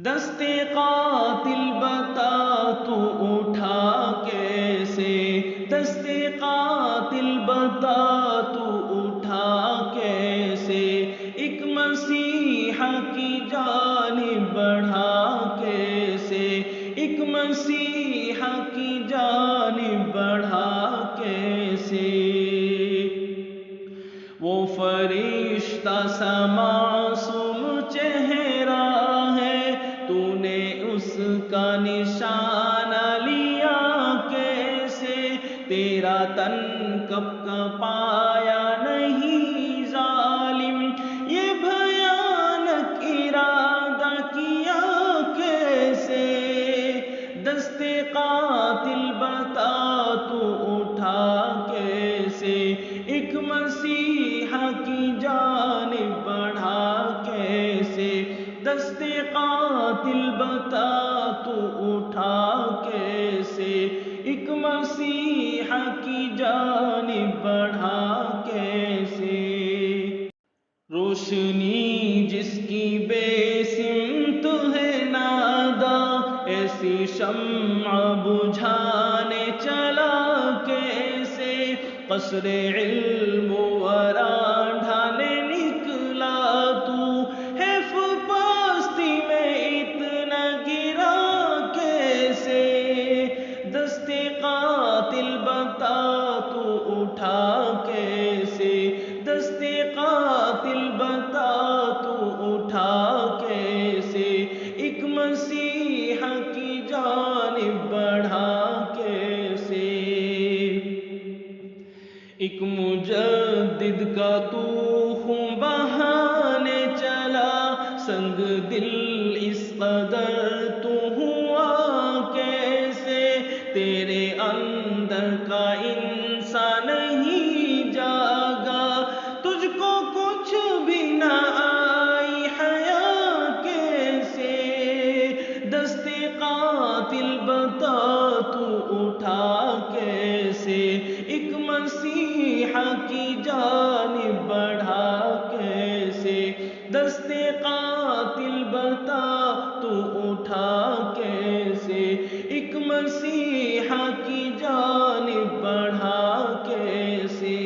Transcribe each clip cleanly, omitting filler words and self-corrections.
دستے قاتل بتا تو اٹھا کیسے، دستے قاتل بتا تو اٹھا کیسے، ایک مسیحا کی جانب بڑھا کیسے، ایک مسیحا کی جانب بڑھا کیسے۔ وہ فرشتہ سا معصوم چہرہ ہے، تو نے اس کا نشانہ لیا کیسے، تیرا تن کب کپایا نہیں ظالم، یہ بھیانک ارادہ کیا کیسے، دستے قاتل بتا تو اٹھا کیسے، ایک مسیحا کی جانب بڑھا کیسے، دستے قاتل بتا تو اٹھا کیسے، ایک مسیحا کی جانب بڑھا کیسے۔ روشنی جس کی بے سمت ہے نادا، ایسی شمع بجھانے چلا کیسے، قصر علم ورا ڈھانے نکلا تو، حیف پستی میں اتنا گرا کیسے، دستے قاتل بتا تو اٹھا کیسے، دستے قاتل بتا تو اٹھا کیسے، ایک مسیحا کی جانب بڑھا کیسے، ایک مجدد کا تو خون بہانے چلا، سنگ دل اس قدر تو ہوا کیسے، تیرے اندر کا انسان نہیں جاگا، تجھ کو کچھ بھی نہ آئی حیا کیسے، دستے قاتل بتا تو اٹھا کیسے، ایک مسیحا کی جانب بڑھا کیسے، دستے قاتل بتا تو اٹھا کیسے، ایک مسیحا کی جانب بڑھا کیسے۔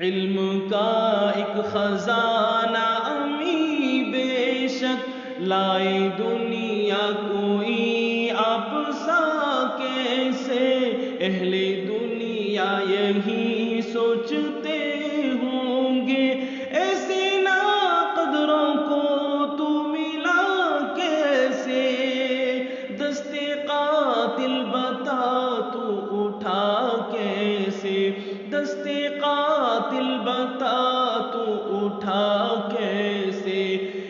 علم کا ایک خزانہ امی بے شک، لائے دنیا کوئی آپ سا کیسے، اہل دنیا یہی سوچتے ہوں گے، ایسے ناقدروں کو تو ملا کیسے، دستے قاتل بتا تو اٹھا کیسے، دستے قاتل بتا تو اٹھا کیسے،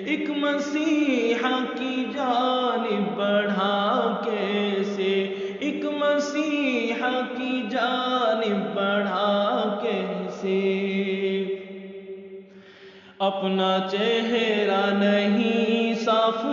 ایک مسیحا کی جانب بڑھا کیسے، ایک مسیحا کی جانب بڑھا کیسے۔ اپنا چہرہ نہیں صاف